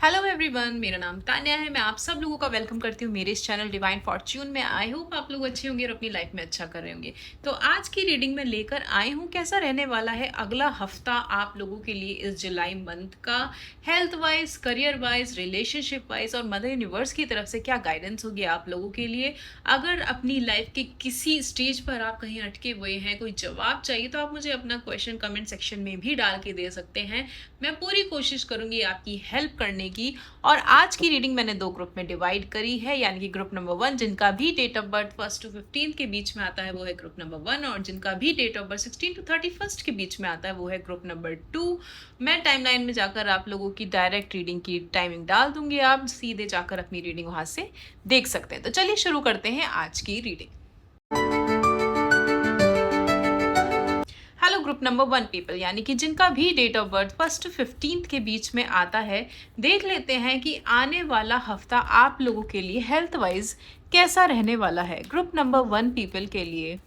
Hello everyone, मेरा नाम तान्या है। मैं आप सब लोगों का वेलकम करती हूँ मेरे इस चैनल डिवाइन फॉर्च्यून में। आई होप आप लोग अच्छे होंगे और अपनी लाइफ में अच्छा कर रहे होंगे। तो आज की रीडिंग में लेकर आई हूँ कैसा रहने वाला है अगला हफ्ता आप लोगों के लिए इस जुलाई मंथ का, health wise, career wise, relationship wise और मदर यूनिवर्स की तरफ से क्या गाइडेंस होगी आप लोगों के लिए। अगर अपनी लाइफ के किसी स्टेज पर आप कहीं अटके हुए हैं, कोई जवाब चाहिए, तो आप मुझे अपना क्वेश्चन कमेंट सेक्शन में भी डाल के दे सकते हैं। मैं पूरी कोशिश करूंगी आपकी हेल्प करने की। और आज की रीडिंग मैंने दो ग्रुप में डिवाइड करी है, यानी कि ग्रुप नंबर 1 जिनका भी डेट ऑफ बर्थ 1 to 15 के बीच में आता है वो है ग्रुप नंबर 1, और जिनका भी डेट ऑफ बर्थ 16 to 31 के बीच में आता है वो है ग्रुप नंबर 2। मैं टाइमलाइन में जाकर आप लोगों की डायरेक्ट रीडिंग की टाइमिंग डाल दूंगी, आप सीधे जाकर अपनी रीडिंग वहां से देख सकते हैं। तो चलिए शुरू करते हैं आज की reading. Hello group number 1 people, यानी कि जिनका भी डेट ऑफ बर्थ 1 to 15 के बीच में आता है, देख लेते हैं कि आने वाला हफ्ता आप लोगों के लिए हेल्थ वाइज कैसा रहने वाला है। ग्रुप नंबर 1 पीपल के लिए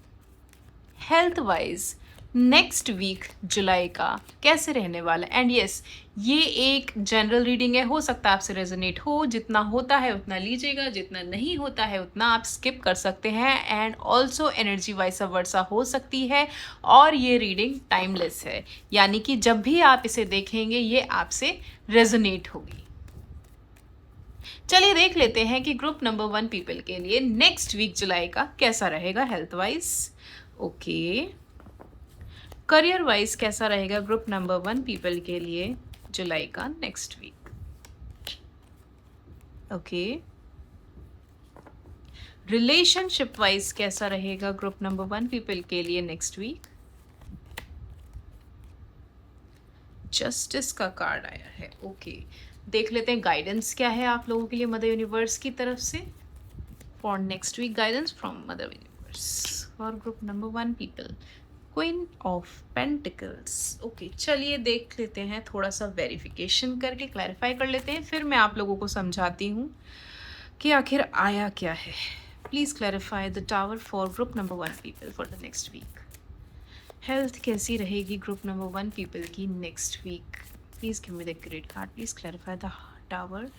हेल्थ वाइज नेक्स्ट वीक जुलाई का कैसे रहने वाला है। एंड यस, ये एक जनरल रीडिंग है, हो सकता है आपसे रेजोनेट हो, जितना होता है उतना लीजिएगा, जितना नहीं होता है उतना आप स्किप कर सकते हैं। And also energy vice versa हो सकती है, और ये रीडिंग टाइमलेस है, यानी कि जब भी आप इसे देखेंगे ये आपसे रेजोनेट होगी। चलिए देख लेते हैं कि ग्रुप नंबर 1 पीपल के लिए नेक्स्ट वीक जुलाई का कैसा रहेगा health wise. Okay, career wise कैसा रहेगा ग्रुप नंबर 1 पीपल के लिए जुलाई का next week. Okay, relationship wise कैसा रहेगा ग्रुप नंबर 1 पीपल के लिए नेक्स्ट वीक। जस्टिस का कार्ड आया है। ओके, देख लेते हैं गाइडेंस क्या है आप लोगों के लिए मदर यूनिवर्स की तरफ से for next week. Guidance from mother universe for group number 1 people, queen of pentacles. Okay, चलिए देख लेते हैं, थोड़ा सा वेरिफिकेशन करके क्लैरिफाई कर लेते हैं, फिर मैं आप लोगों को समझाती हूँ कि आखिर आया क्या है। Please clarify the tower for group number 1 people for the next week. Health कैसी रहेगी ग्रुप नंबर 1 पीपल की next week. Please give me the great card, please clarify the tower.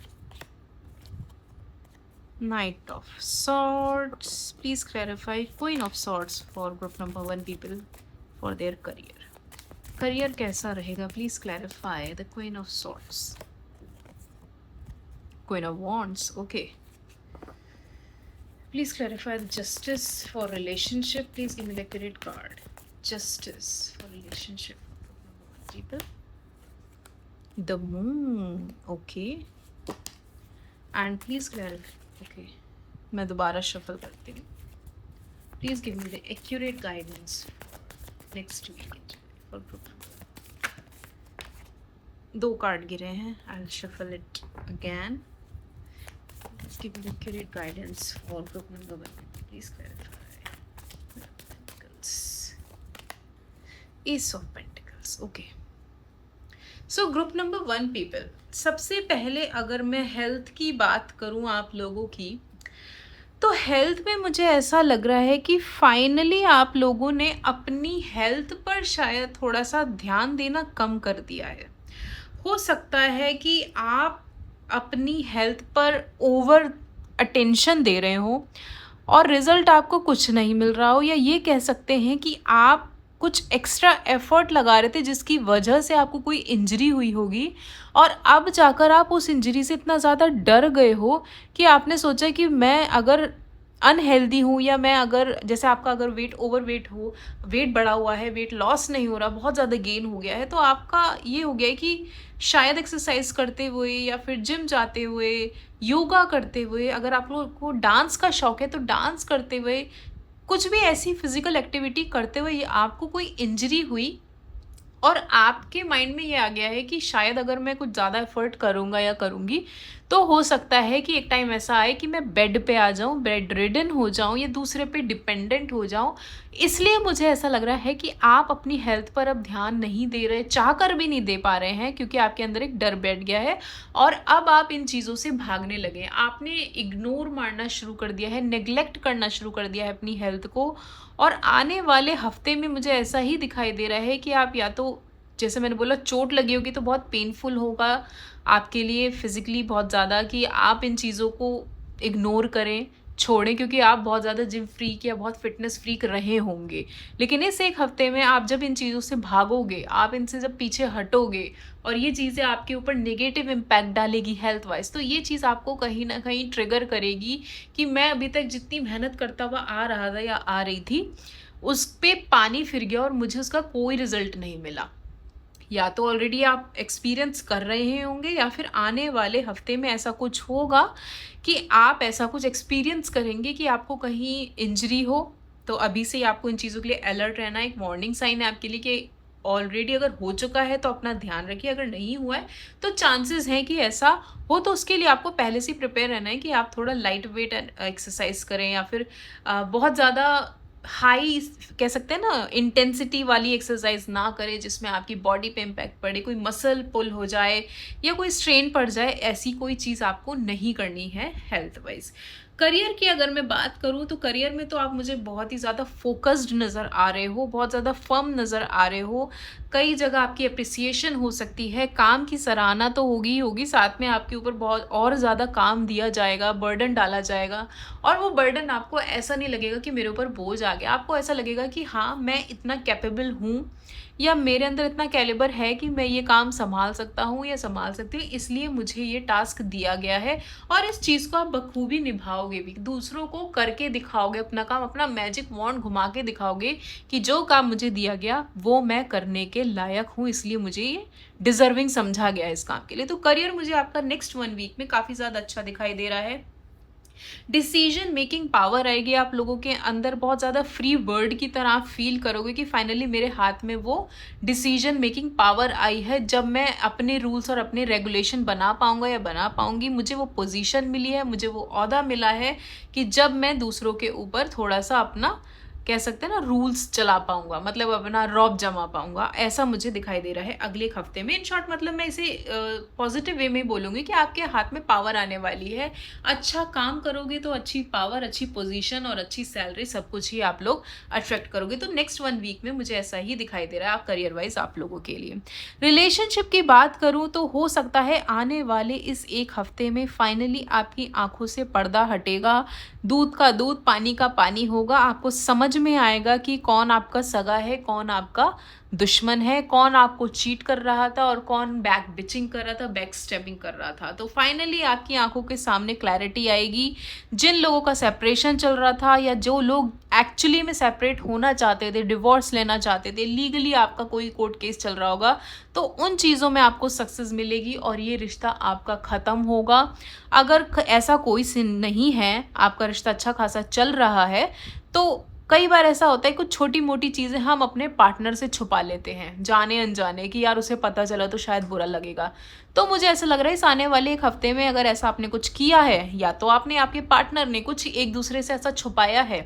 Knight of Swords, please clarify Queen of Swords for group number 1 people for their career. Career कैसा रहेगा? Please clarify the Queen of Swords. Queen of Wands, okay. Please clarify the Justice for relationship. Please give me the correct card. Justice for relationship for group number 1 people. The Moon, okay. And please clarify. Okay, मैं दोबारा shuffle करती हूँ। Please give me the accurate guidance next week for group. 2 card गिरे हैं, I will shuffle it again. Please give me the accurate guidance for group number 1, please clarify pentacles, ace of pentacles. Okay, so group number 1 people, सबसे पहले अगर मैं health की बात करूं आप लोगों की, तो हेल्थ में मुझे ऐसा लग रहा है कि फाइनली आप लोगों ने अपनी हेल्थ पर शायद थोड़ा सा ध्यान देना कम कर दिया है। हो सकता है कि आप अपनी हेल्थ पर ओवर अटेंशन दे रहे हो और रिजल्ट आपको कुछ नहीं मिल रहा हो, या ये कह सकते हैं कि आप कुछ एक्स्ट्रा एफर्ट लगा रहे थे जिसकी वजह से आपको कोई इंजरी हुई होगी, और अब जाकर आप उस इंजरी से इतना ज़्यादा डर गए हो कि आपने सोचा कि मैं अगर अनहेल्दी हूँ, या मैं अगर, जैसे आपका अगर वेट ओवर वेट हो, वेट बढ़ा हुआ है, वेट लॉस नहीं हो रहा, बहुत ज़्यादा गेन हो गया है, तो आपका ये हो गया है कि शायद एक्सरसाइज करते हुए या फिर जिम जाते हुए, योगा करते हुए, अगर आप लोगों को डांस का शौक है तो डांस करते हुए, कुछ भी ऐसी फिजिकल एक्टिविटी करते हुए आपको कोई इंजरी हुई, और आपके माइंड में ये आ गया है कि शायद अगर मैं कुछ ज़्यादा एफर्ट करूँगा या करूँगी तो हो सकता है कि एक टाइम ऐसा आए कि मैं बेड पे आ जाऊँ, बेड रिडन हो जाऊँ, या दूसरे पे डिपेंडेंट हो जाऊँ। इसलिए मुझे ऐसा लग रहा है कि आप अपनी हेल्थ पर अब ध्यान नहीं दे रहे, चाह कर भी नहीं दे पा रहे हैं, क्योंकि आपके अंदर एक डर बैठ गया है और अब आप इन चीज़ों से भागने लगे हैं। आपने इग्नोर मारना शुरू कर दिया है, नेग्लेक्ट करना शुरू कर दिया है अपनी हेल्थ को, और आने वाले हफ्ते में मुझे ऐसा ही दिखाई दे रहा है कि आप या तो जैसे मैंने बोला चोट लगी होगी तो बहुत पेनफुल होगा आपके लिए फिज़िकली बहुत ज़्यादा, कि आप इन चीज़ों को इग्नोर करें, छोड़ें, क्योंकि आप बहुत ज़्यादा जिम फ्रीक या बहुत फिटनेस फ्रीक रहे होंगे। लेकिन इस 1 हफ्ते में आप जब इन चीज़ों से भागोगे, आप इनसे जब पीछे हटोगे और ये चीज़ें आपके ऊपर नेगेटिव इम्पैक्ट डालेगी हेल्थ वाइज़, तो ये चीज़ आपको कहीं न कहीं ट्रिगर करेगी कि मैं अभी तक जितनी मेहनत करता हुआ आ रहा था या आ रही थी, उस पे पानी फिर गया और मुझे उसका कोई रिज़ल्ट नहीं मिला। या तो ऑलरेडी आप एक्सपीरियंस कर रहे होंगे या फिर आने वाले हफ्ते में ऐसा कुछ होगा कि आप ऐसा कुछ एक्सपीरियंस करेंगे कि आपको कहीं इंजरी हो। तो अभी से ही आपको इन चीज़ों के लिए अलर्ट रहना एक वार्निंग साइन है आपके लिए कि ऑलरेडी अगर हो चुका है तो अपना ध्यान रखिए, अगर नहीं हुआ है तो चांसेस हैं कि ऐसा हो, तो उसके लिए आपको पहले से ही प्रिपेयर रहना है कि आप थोड़ा लाइट वेट एक्सरसाइज करें या फिर बहुत ज़्यादा हाई कह सकते हैं ना इंटेंसिटी वाली एक्सरसाइज ना करें जिसमें आपकी बॉडी पे इम्पैक्ट पड़े, कोई मसल पुल हो जाए या कोई स्ट्रेन पड़ जाए, ऐसी कोई चीज़ आपको नहीं करनी है हेल्थ वाइज। करियर की अगर मैं बात करूँ तो करियर में तो आप मुझे बहुत ही ज़्यादा फोकस्ड नज़र आ रहे हो, बहुत ज़्यादा फर्म नज़र आ रहे हो, कई जगह आपकी अप्रिसिएशन हो सकती है, काम की सराहना तो होगी ही होगी, साथ में आपके ऊपर बहुत और ज़्यादा काम दिया जाएगा, बर्डन डाला जाएगा, और वो बर्डन आपको ऐसा नहीं लगेगा कि मेरे ऊपर बोझ आ गया, आपको ऐसा लगेगा कि हाँ मैं इतना कैपेबल हूँ या मेरे अंदर इतना कैलिबर है कि मैं ये काम संभाल सकता हूँ या संभाल सकती हूँ, इसलिए मुझे ये टास्क दिया गया है और इस चीज़ को आप बखूबी निभाओगे भी, दूसरों को करके दिखाओगे अपना काम, अपना मैजिक वॉन्ड घुमा के दिखाओगे कि जो काम मुझे दिया गया वो मैं करने के लायक हूँ, इसलिए मुझे ये डिजर्विंग समझा गया है इस काम के लिए। तो करियर मुझे आपका नेक्स्ट 1 वीक में काफ़ी ज़्यादा अच्छा दिखाई दे रहा है। डिसीजन मेकिंग पावर आएगी आप लोगों के अंदर, बहुत ज़्यादा फ्री बर्ड की तरह आप फील करोगे कि फाइनली मेरे हाथ में वो डिसीजन मेकिंग पावर आई है, जब मैं अपने रूल्स और अपने रेगुलेशन बना पाऊंगा या बना पाऊंगी, मुझे वो पोजीशन मिली है, मुझे वो ओहदा मिला है कि जब मैं दूसरों के ऊपर थोड़ा सा अपना कह सकते हैं ना रूल्स चला पाऊंगा, मतलब अपना रौब जमा पाऊंगा, ऐसा मुझे दिखाई दे रहा है अगले एक हफ्ते में। इन शॉर्ट मतलब मैं इसे पॉजिटिव वे में बोलूँगी कि आपके हाथ में पावर आने वाली है, अच्छा काम करोगे तो अच्छी पावर, अच्छी पोजीशन और अच्छी सैलरी सब कुछ ही आप लोग अट्रैक्ट करोगे। तो नेक्स्ट 1 वीक में मुझे ऐसा ही दिखाई दे रहा है आप करियर वाइज आप लोगों के लिए। रिलेशनशिप की बात करूँ तो हो सकता है आने वाले इस 1 हफ्ते में फाइनली आपकी आंखों से पर्दा हटेगा, दूध का दूध पानी का पानी होगा, आपको समझ में आएगा कि कौन आपका सगा है, कौन आपका दुश्मन है, कौन आपको चीट कर रहा था और कौन बैक बिचिंग कर रहा था, बैक स्टेपिंग कर रहा था। तो फाइनली आपकी आंखों के सामने क्लैरिटी आएगी। जिन लोगों का सेपरेशन चल रहा था या जो लोग एक्चुअली में सेपरेट होना चाहते थे, डिवोर्स लेना चाहते थे, लीगली आपका कोई कोर्ट केस चल रहा होगा, तो उन चीज़ों में आपको सक्सेस मिलेगी और ये रिश्ता आपका ख़त्म होगा। अगर ऐसा कोई सीन नहीं है, आपका रिश्ता अच्छा खासा चल रहा है, तो कई बार ऐसा होता है कुछ छोटी मोटी चीज़ें हम अपने पार्टनर से छुपा लेते हैं जाने अनजाने कि यार उसे पता चला तो शायद बुरा लगेगा। तो मुझे ऐसा लग रहा है इस आने वाले 1 हफ्ते में अगर ऐसा आपने कुछ किया है या तो आपने आपके पार्टनर ने कुछ एक दूसरे से ऐसा छुपाया है,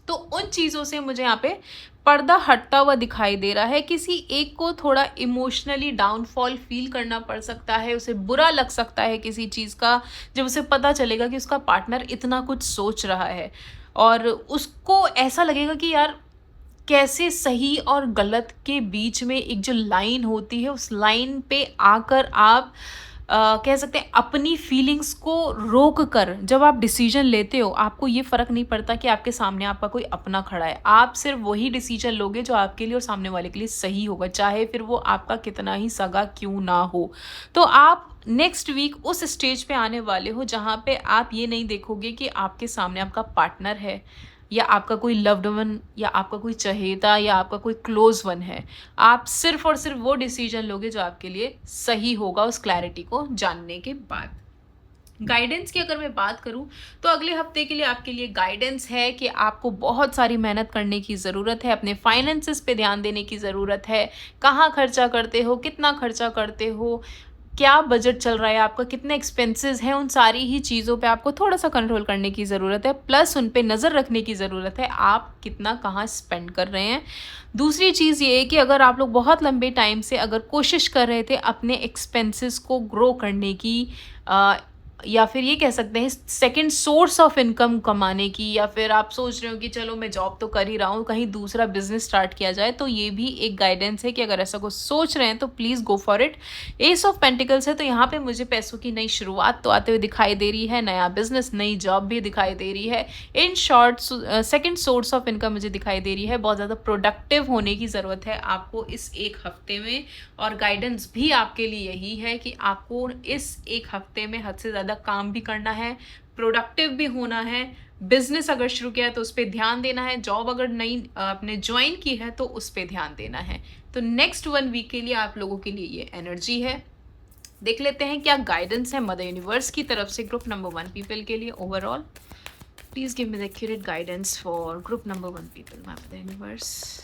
तो उन चीज़ों से मुझे यहाँ पे पर्दा हटता हुआ दिखाई दे रहा है। किसी एक को थोड़ा इमोशनली डाउनफॉल फील करना पड़ सकता है, उसे बुरा लग सकता है किसी चीज़ का, जब उसे पता चलेगा कि उसका पार्टनर इतना कुछ सोच रहा है, और उसको ऐसा लगेगा कि यार कैसे सही और गलत के बीच में एक जो लाइन होती है, उस लाइन पे आकर आप कह सकते हैं अपनी फीलिंग्स को रोक कर जब आप डिसीजन लेते हो, आपको ये फ़र्क नहीं पड़ता कि आपके सामने आपका कोई अपना खड़ा है, आप सिर्फ वही डिसीजन लोगे जो आपके लिए और सामने वाले के लिए सही होगा, चाहे फिर वो आपका कितना ही सगा क्यों ना हो। तो आप नेक्स्ट वीक उस स्टेज पे आने वाले हो जहाँ पे आप ये नहीं देखोगे कि आपके सामने आपका पार्टनर है या आपका कोई लव्ड वन या आपका कोई चहेता या आपका कोई क्लोज वन है। आप सिर्फ और सिर्फ वो डिसीजन लोगे जो आपके लिए सही होगा उस क्लैरिटी को जानने के बाद। गाइडेंस की अगर मैं बात करूं तो अगले हफ्ते के लिए आपके लिए गाइडेंस है कि आपको बहुत सारी मेहनत करने की ज़रूरत है, अपने फाइनेंसेस पे ध्यान देने की ज़रूरत है, कहाँ खर्चा करते हो, कितना खर्चा करते हो, क्या बजट चल रहा है आपका, कितने एक्सपेंसेस हैं, उन सारी ही चीज़ों पे आपको थोड़ा सा कंट्रोल करने की ज़रूरत है, प्लस उन पे नज़र रखने की ज़रूरत है आप कितना कहाँ स्पेंड कर रहे हैं। दूसरी चीज़ ये है कि अगर आप लोग बहुत लंबे टाइम से अगर कोशिश कर रहे थे अपने एक्सपेंसेस को ग्रो करने की, या फिर ये कह सकते हैं सेकंड सोर्स ऑफ इनकम कमाने की, या फिर आप सोच रहे हो कि चलो मैं जॉब तो कर ही रहा हूँ, कहीं दूसरा बिजनेस स्टार्ट किया जाए, तो ये भी एक गाइडेंस है कि अगर ऐसा कुछ सोच रहे हैं तो please go for it. S of pentacles है, तो यहाँ पे मुझे पैसों की नई शुरुआत तो आते हुए दिखाई दे रही है, नया बिजनेस, नई जॉब भी दिखाई दे रही है। In short second source of income मुझे दिखाई दे रही है। बहुत ज़्यादा प्रोडक्टिव होने की ज़रूरत है आपको इस एक हफ्ते में, और गाइडेंस भी आपके लिए यही है कि आपको इस एक हफ्ते में हद से ज़्यादा काम भी करना है, प्रोडक्टिव भी होना है। बिजनेस अगर शुरू किया है तो उस पर ध्यान देना है, जॉब अगर नई आपने ज्वाइन की है तो उस पर ध्यान देना है। तो नेक्स्ट 1 वीक के लिए आप लोगों के लिए ये एनर्जी है। देख लेते हैं क्या गाइडेंस है मदर यूनिवर्स की तरफ से ग्रुप नंबर 1 पीपल के लिए overall. Please give me the accurate guidance for group number 1 people, my mother universe.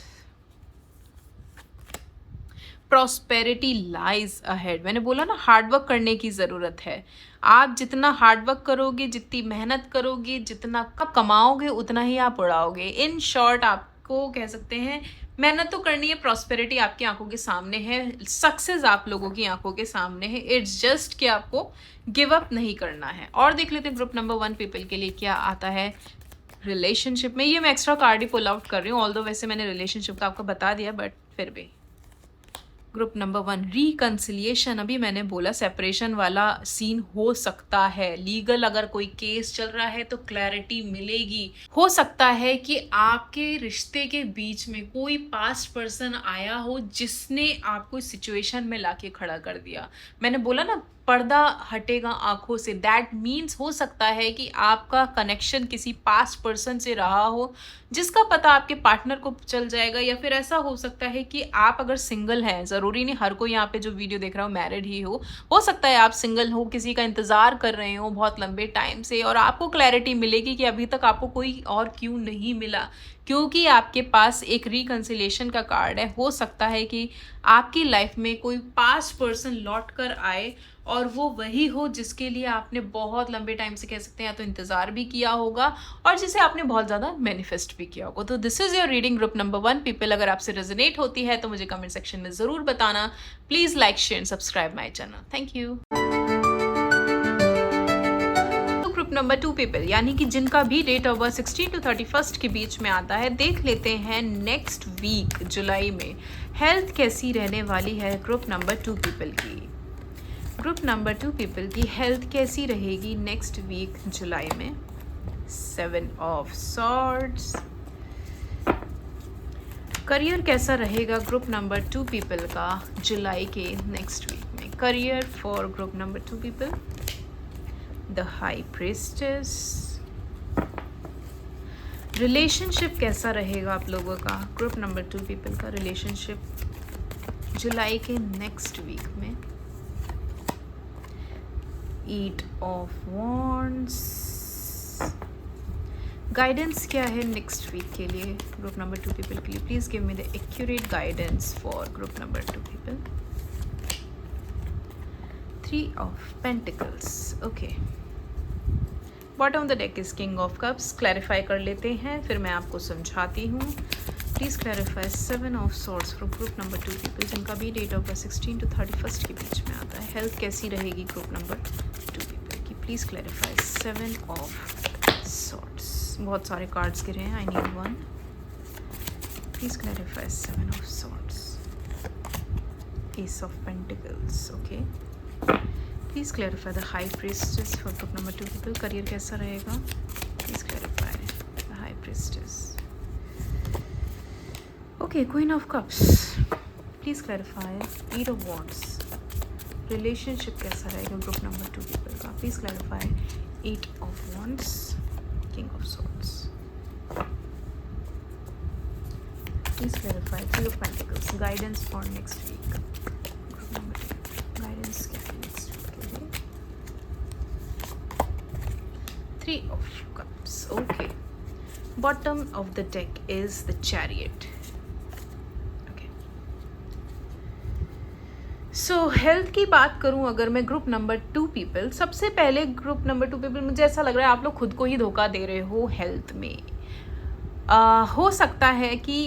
Prosperity lies ahead. मैंने बोला ना, हार्डवर्क करने की ज़रूरत है। आप जितना हार्डवर्क करोगे, जितनी मेहनत करोगे, जितना कमाओगे, उतना ही आप उड़ाओगे। इन शॉर्ट आपको कह सकते हैं मेहनत तो करनी है, प्रॉस्पेरिटी आपकी आंखों के सामने है, सक्सेस आप लोगों की आंखों के सामने है। इट्स जस्ट कि आपको गिव अप नहीं करना है। और देख लेते हैं ग्रुप नंबर 1 पीपल के लिए क्या आता है रिलेशनशिप में। ये मैं एक्स्ट्रा कार्ड ही पुल आउट कर रही हूँ, ऑल्दो वैसे मैंने रिलेशनशिप का आपको बता दिया, बट फिर भी ग्रुप नंबर 1 रिकंसिलिएशन। अभी मैंने बोला सेपरेशन वाला सीन हो सकता है, लीगल अगर कोई केस चल रहा है तो क्लैरिटी मिलेगी। हो सकता है कि आपके रिश्ते के बीच में कोई पास्ट पर्सन आया हो जिसने आपको इस सिचुएशन में लाके खड़ा कर दिया। मैंने बोला ना, पर्दा हटेगा आंखों से, दैट मीन्स हो सकता है कि आपका कनेक्शन किसी पास्ट पर्सन से रहा हो जिसका पता आपके पार्टनर को चल जाएगा। या फिर ऐसा हो सकता है कि आप अगर सिंगल हैं, ज़रूरी नहीं हर कोई यहाँ पे जो वीडियो देख रहा हो मैरिड ही हो सकता है आप सिंगल हो, किसी का इंतज़ार कर रहे हो बहुत लंबे टाइम से, और आपको क्लैरिटी मिलेगी कि अभी तक आपको कोई और क्यों नहीं मिला, क्योंकि आपके पास एक रिकंसिलिएशन का कार्ड है। हो सकता है कि आपकी लाइफ में कोई पास्ट पर्सन लौट कर आए और वो वही हो जिसके लिए आपने बहुत लंबे टाइम से कह सकते हैं या तो इंतज़ार भी किया होगा और जिसे आपने बहुत ज़्यादा मैनिफेस्ट भी किया होगा। तो this is your reading group number 1 people. अगर आपसे रेजोनेट होती है तो मुझे कमेंट सेक्शन में ज़रूर बताना। Please like share and subscribe my channel. Thank you. Group number 2 people, यानी कि जिनका भी डेट ऑफ बर्थ 16 to 31 के बीच में आता है, देख लेते हैं नेक्स्ट वीक जुलाई में हेल्थ कैसी रहने वाली है ग्रुप नंबर 2 पीपल की। ग्रुप नंबर 2 पीपल की हेल्थ कैसी रहेगी नेक्स्ट वीक जुलाई में। 7 ऑफ सॉर्ड्स। करियर कैसा रहेगा ग्रुप नंबर 2 पीपल का जुलाई के नेक्स्ट वीक में। Career for group number 2 people, the high priestess. Relationship कैसा रहेगा आप लोगों का ग्रुप नंबर 2 पीपल का रिलेशनशिप जुलाई के नेक्स्ट वीक में। 8 ऑफ वॉन्ड्स। गाइडेंस क्या है नेक्स्ट वीक के लिए ग्रुप नंबर 2 पीपल के लिए। Please give me the accurate guidance for group number 2 people. 3 of pentacles. Okay, bottom of the deck is king of cups. Clarify कर लेते हैं, फिर मैं आपको समझाती हूँ। Please clarify 7 of swords for group number 2 people, जिनका भी डेट ऑफ बर्थ 16 to 31 के बीच में आता है। हेल्थ कैसी रहेगी ग्रुप नंबर 2 पीपल की। Please clarify 7 of swords. बहुत सारे कार्ड्स गिरे हैं, I need one. Please clarify 7 of swords. S of pentacles. Okay, please clarify the high priestess for group number 2 people. Career कैसा रहेगा। Please clarify the high priestess. Okay, queen of cups. Please clarify 8 of wands. Relationship कैसा रहेगा group number 2 people का। Please clarify 8 of wands, king of swords. Please clarify 3 of pentacles. Guidance for next week group number 2। Guidance क्या है next week के लिए। 3 of cups. Okay, bottom of the deck is the chariot. Okay, so health की बात करूं अगर मैं group number 2 people, सबसे पहले ग्रुप नंबर 2 पीपल, मुझे ऐसा लग रहा है आप लोग खुद को ही धोखा दे रहे हो हेल्थ में। हो सकता है कि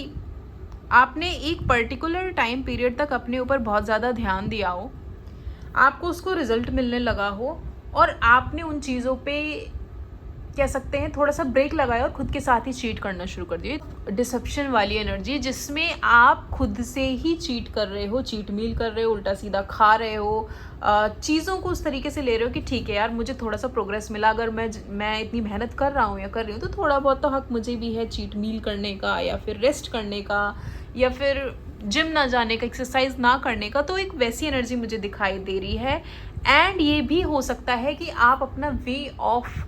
आपने एक पर्टिकुलर टाइम पीरियड तक अपने ऊपर बहुत ज़्यादा ध्यान दिया हो, आपको उसको रिजल्ट मिलने लगा हो और आपने उन चीज़ों पे कह सकते हैं थोड़ा सा ब्रेक लगाया और खुद के साथ ही चीट करना शुरू कर दिया। डिसेप्शन वाली एनर्जी जिसमें आप खुद से ही चीट कर रहे हो, चीट मील कर रहे हो, उल्टा सीधा खा रहे हो, चीज़ों को उस तरीके से ले रहे हो कि ठीक है यार मुझे थोड़ा सा प्रोग्रेस मिला, अगर मैं इतनी मेहनत कर रहा हूँ या कर रही हूँ तो थोड़ा बहुत तो हक मुझे भी है चीट मील करने का, या फिर रेस्ट करने का, या फिर जिम ना जाने का, एक्सरसाइज ना करने का। तो एक वैसी एनर्जी मुझे दिखाई दे रही है। एंड ये भी हो सकता है कि आप अपना वे ऑफ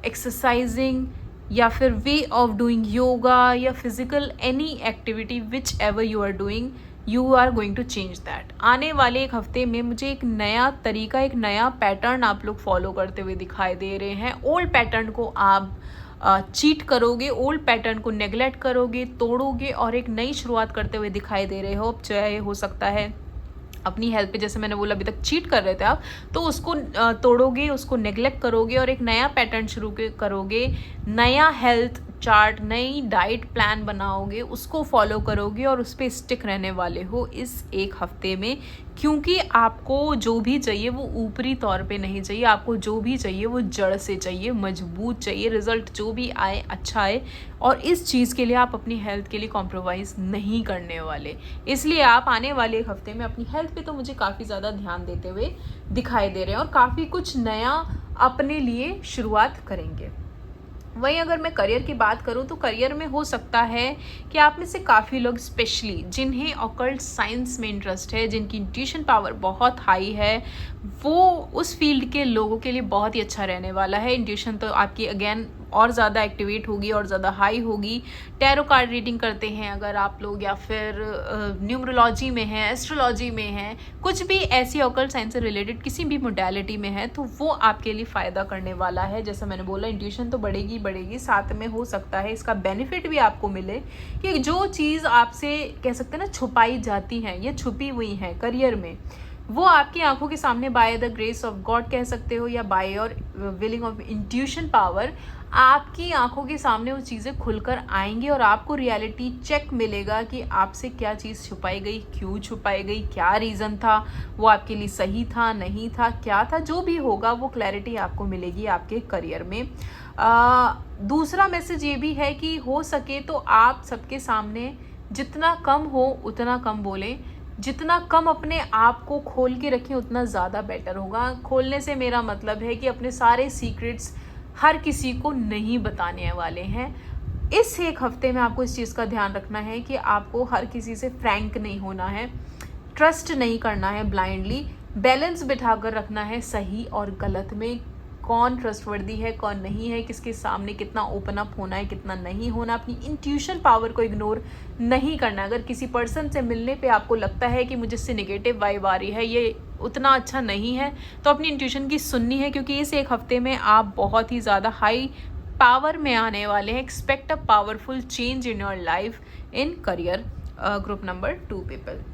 एक्सरसाइजिंग या फिर वे ऑफ डूइंग योगा या physical any activity which ever you are doing, you are going to change that. आने वाले एक हफ्ते में मुझे एक नया तरीका, एक नया पैटर्न आप लोग फॉलो करते हुए दिखाई दे रहे हैं। ओल्ड पैटर्न को आप चीट करोगे, ओल्ड पैटर्न को नेग्लेक्ट करोगे, तोड़ोगे और एक नई शुरुआत करते हुए दिखाई दे रहे हो। चाहे हो सकता है अपनी हेल्थ पे, जैसे मैंने बोला अभी तक चीट कर रहे थे आप, तो उसको तोड़ोगे, उसको नेग्लेक्ट करोगे और एक नया पैटर्न शुरू करोगे, नया हेल्थ चार्ट, नई डाइट प्लान बनाओगे, उसको फॉलो करोगे और उस पर स्टिक रहने वाले हो इस एक हफ्ते में। क्योंकि आपको जो भी चाहिए वो ऊपरी तौर पे नहीं चाहिए, आपको जो भी चाहिए वो जड़ से चाहिए, मजबूत चाहिए, रिजल्ट जो भी आए अच्छा आए। और इस चीज़ के लिए आप अपनी हेल्थ के लिए कॉम्प्रोमाइज़ नहीं करने वाले। इसलिए आप आने वाले एक हफ्ते में अपनी हेल्थ पे तो मुझे काफ़ी ज़्यादा ध्यान देते हुए दिखाई दे रहे हैं और काफ़ी कुछ नया अपने लिए शुरुआत करेंगे। वहीं अगर मैं करियर की बात करूं तो करियर में हो सकता है कि आप में से काफ़ी लोग, स्पेशली जिन्हें ऑकल्ट साइंस में इंटरेस्ट है, जिनकी इंट्यूशन पावर बहुत हाई है, वो उस फील्ड के लोगों के लिए बहुत ही अच्छा रहने वाला है। इंट्यूशन तो आपकी अगेन और ज़्यादा एक्टिवेट होगी और ज़्यादा हाई होगी। टैरो कार्ड रीडिंग करते हैं अगर आप लोग, या फिर न्यूमरोलॉजी में हैं, एस्ट्रोलॉजी में हैं, कुछ भी ऐसी ऑकल्ट साइंस से रिलेटेड किसी भी मोडालिटी में है, तो वो आपके लिए फ़ायदा करने वाला है। जैसा मैंने बोला इंट्यूशन तो बढ़ेगी बढ़ेगी, साथ में हो सकता है इसका बेनिफिट भी आपको मिले कि जो चीज़ आपसे कह सकते हैं ना छुपाई जाती हैं या छुपी हुई हैं करियर में, वो आपकी आंखों के सामने by the grace of God कह सकते हो, या by your willing of intuition power आपकी आंखों के सामने वो चीज़ें खुलकर आएंगी और आपको रियलिटी चेक मिलेगा कि आपसे क्या चीज़ छुपाई गई, क्यों छुपाई गई, क्या रीज़न था, वो आपके लिए सही था, नहीं था, क्या था, जो भी होगा वो क्लैरिटी आपको मिलेगी आपके करियर में। दूसरा मैसेज ये भी है कि हो सके तो आप सबके सामने जितना कम हो उतना कम बोलें, जितना कम अपने आप को खोल के रखें उतना ज़्यादा बेटर होगा। खोलने से मेरा मतलब है कि अपने सारे सीक्रेट्स हर किसी को नहीं बताने वाले हैं। इस एक हफ्ते में आपको इस चीज़ का ध्यान रखना है कि आपको हर किसी से फ्रैंक नहीं होना है, ट्रस्ट नहीं करना है ब्लाइंडली, बैलेंस बिठाकर रखना है सही और गलत में, कौन ट्रस्टवर्दी है कौन नहीं है, किसके सामने कितना ओपन अप होना है कितना नहीं होना। अपनी इंट्यूशन पावर को इग्नोर नहीं करना। अगर किसी पर्सन से मिलने पे आपको लगता है कि मुझे इससे नेगेटिव वाइब आ रही है, ये उतना अच्छा नहीं है, तो अपनी इंट्यूशन की सुननी है, क्योंकि इस एक हफ्ते में आप बहुत ही ज़्यादा हाई पावर में आने वाले हैं। Expect a powerful change in your life in career. Group number 2 people.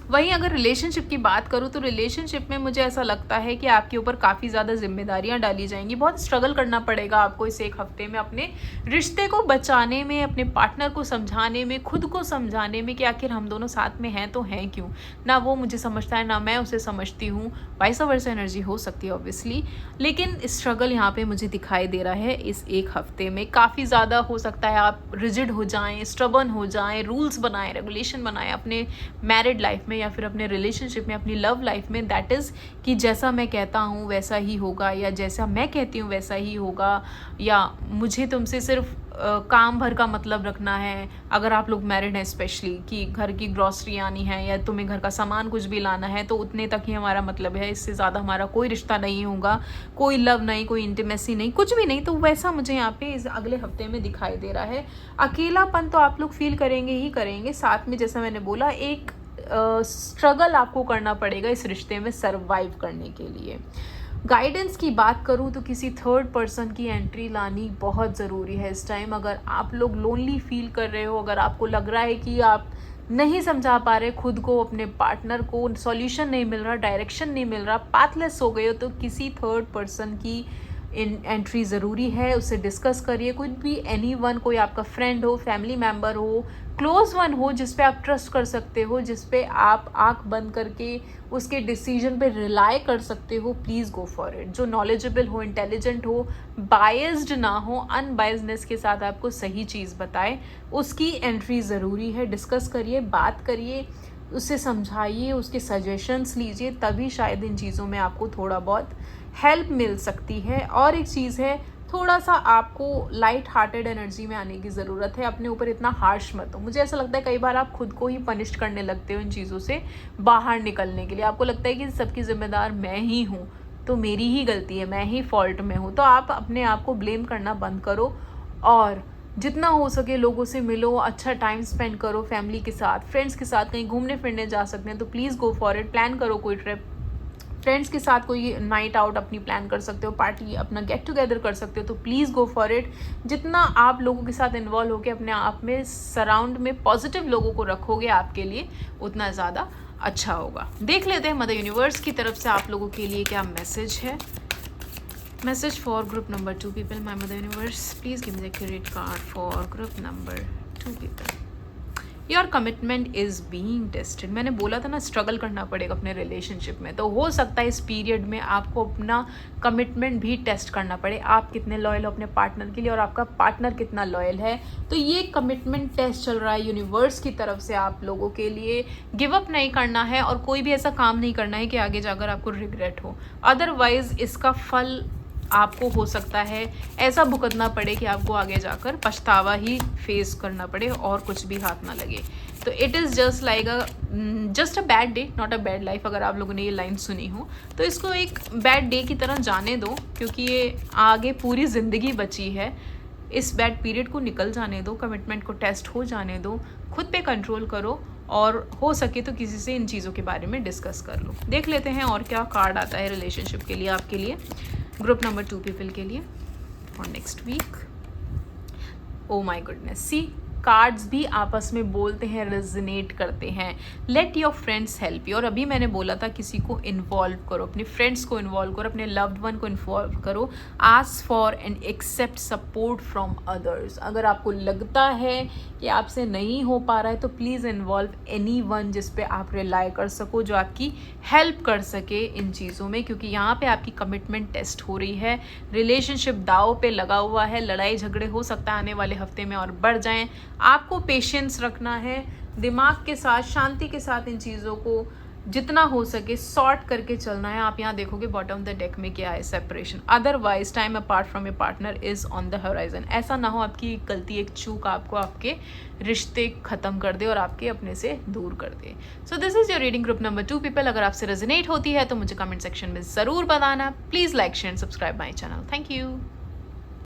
वहीं अगर रिलेशनशिप की बात करूँ तो रिलेशनशिप में मुझे ऐसा लगता है कि आपके ऊपर काफ़ी ज़्यादा जिम्मेदारियां डाली जाएंगी। बहुत स्ट्रगल करना पड़ेगा आपको इस एक हफ्ते में अपने रिश्ते को बचाने में, अपने पार्टनर को समझाने में, खुद को समझाने में कि आखिर हम दोनों साथ में हैं तो हैं क्यों। ना वो मुझे समझता है ना मैं उसे समझती हूँ, वाइस वर्सा एनर्जी हो सकती है ऑब्वियसली, लेकिन स्ट्रगल यहाँ पर मुझे दिखाई दे रहा है इस एक हफ्ते में। काफ़ी ज़्यादा हो सकता है आप रिजिड हो जाएँ, स्टबर्न हो जाएँ, रूल्स बनाएँ, रेगुलेशन बनाएँ अपने मैरिड लाइफ में या फिर अपने रिलेशनशिप में, अपनी लव लाइफ में। दैट इज़ कि जैसा मैं कहता हूँ वैसा ही होगा, या जैसा मैं कहती हूँ वैसा ही होगा, या मुझे तुमसे सिर्फ काम भर का मतलब रखना है। अगर आप लोग मैरिड हैं स्पेशली, कि घर की ग्रॉसरी आनी है या तुम्हें घर का सामान कुछ भी लाना है तो उतने तक ही हमारा मतलब है, इससे ज़्यादा हमारा कोई रिश्ता नहीं होगा, कोई लव नहीं, कोई इंटीमेसी नहीं, कुछ भी नहीं। तो वैसा मुझे यहाँ पे इस अगले हफ्ते में दिखाई दे रहा है। अकेलापन तो आप लोग फील करेंगे ही करेंगे, साथ में जैसा मैंने बोला एक स्ट्रगल आपको करना पड़ेगा इस रिश्ते में सरवाइव करने के लिए। गाइडेंस की बात करूं तो किसी थर्ड पर्सन की एंट्री लानी बहुत ज़रूरी है इस टाइम। अगर आप लोग लोनली फील कर रहे हो, अगर आपको लग रहा है कि आप नहीं समझा पा रहे खुद को, अपने पार्टनर को, सॉल्यूशन नहीं मिल रहा, डायरेक्शन नहीं मिल रहा, पाथलेस हो गए हो, तो किसी थर्ड पर्सन की एंट्री ज़रूरी है। उससे डिस्कस करिए, कुछ भी एनीवन, कोई आपका फ्रेंड हो, फैमिली मेम्बर हो, क्लोज वन हो जिस पे आप ट्रस्ट कर सकते हो, जिस पे आप आंख बंद करके उसके डिसीजन पे रिलाई कर सकते हो, प्लीज़ गो फॉर इट। जो नॉलेजेबल हो, इंटेलिजेंट हो, बायस्ड ना हो, अनबायसनेस के साथ आपको सही चीज़ बताए, उसकी एंट्री ज़रूरी है। डिस्कस करिए, बात करिए, उससे समझाइए, उसके सजेशंस लीजिए, तभी शायद इन चीज़ों में आपको थोड़ा बहुत हेल्प मिल सकती है। और एक चीज़ है, थोड़ा सा आपको लाइट हार्टेड एनर्जी में आने की ज़रूरत है। अपने ऊपर इतना हार्श मत हो। मुझे ऐसा लगता है कई बार आप खुद को ही पनिश करने लगते हो इन चीज़ों से बाहर निकलने के लिए। आपको लगता है कि सबकी ज़िम्मेदार मैं ही हूँ, तो मेरी ही गलती है, मैं ही फॉल्ट में हूँ। तो आप अपने आप को ब्लेम करना बंद करो और जितना हो सके लोगों से मिलो, अच्छा टाइम स्पेंड करो, फैमिली के साथ, फ्रेंड्स के साथ कहीं घूमने फिरने जा सकते हैं तो please go for it. Plan करो कोई ट्रिप, फ्रेंड्स के साथ कोई नाइट आउट अपनी प्लान कर सकते हो, पार्टी अपना गेट टुगेदर कर सकते हो, तो प्लीज़ गो फॉर इट। जितना आप लोगों के साथ इन्वॉल्व होकर अपने आप में सराउंड में पॉजिटिव लोगों को रखोगे आपके लिए, उतना ज़्यादा अच्छा होगा। देख लेते हैं मदर यूनिवर्स की तरफ से आप लोगों के लिए क्या मैसेज है। Message for group number 2 people, my mother universe please give me the accurate card for group number 2 people. Your commitment is being tested. मैंने बोला था ना, स्ट्रगल करना पड़ेगा अपने रिलेशनशिप में, तो हो सकता है इस पीरियड में आपको अपना कमिटमेंट भी टेस्ट करना पड़े। आप कितने लॉयल हो अपने पार्टनर के लिए और आपका पार्टनर कितना लॉयल है। तो ये कमिटमेंट टेस्ट चल रहा है यूनिवर्स की तरफ से आप लोगों के लिए। गिव अप नहीं करना है और कोई भी ऐसा काम नहीं करना है कि आगे जाकर आपको रिग्रेट हो। अदरवाइज इसका फल आपको हो सकता है ऐसा भुगतना पड़े कि आपको आगे जाकर पछतावा ही फेस करना पड़े और कुछ भी हाथ ना लगे। तो it is just like just a bad day, not a bad life. अगर आप लोगों ने ये लाइन सुनी हो तो इसको एक बैड डे की तरह जाने दो, क्योंकि ये आगे पूरी ज़िंदगी बची है। इस बैड पीरियड को निकल जाने दो, कमिटमेंट को टेस्ट हो जाने दो, खुद पे कंट्रोल करो और हो सके तो किसी से इन चीज़ों के बारे में डिस्कस कर लो। देख लेते हैं और क्या कार्ड आता है रिलेशनशिप के लिए आपके लिए, ग्रुप नंबर 2 पीपल के लिए for next week. Oh my goodness, see cards भी आपस में बोलते हैं, रेजोनेट करते हैं। Let your friends help you. और अभी मैंने बोला था किसी को इन्वॉल्व करो, अपने फ्रेंड्स को इन्वॉल्व करो, अपने लव्ड वन को इन्वॉल्व करो। Ask for and accept support from others. अगर आपको लगता है कि आपसे नहीं हो पा रहा है तो प्लीज़ इन्वॉल्व एनी वन जिस पे आप रिलाई कर सको, जो आपकी हेल्प कर सके इन चीज़ों में, क्योंकि यहाँ पे आपकी कमिटमेंट टेस्ट हो रही है। रिलेशनशिप दाव पे लगा हुआ है, लड़ाई झगड़े हो सकता है आने वाले हफ्ते में और बढ़ जाएं। आपको पेशेंस रखना है, दिमाग के साथ, शांति के साथ इन चीज़ों को जितना हो सके सॉर्ट करके चलना है। आप यहाँ देखोगे बॉटम ऑफ द डेक में क्या है, separation. Otherwise time apart from your partner is on the horizon. ऐसा ना हो आपकी एक गलती, एक चूक आपको आपके रिश्ते ख़त्म कर दे और आपके अपने से दूर कर दे। So this is your reading group number 2 people. अगर आपसे रेजोनेट होती है तो मुझे कमेंट सेक्शन में ज़रूर बताना। Please like share and subscribe my channel. Thank you.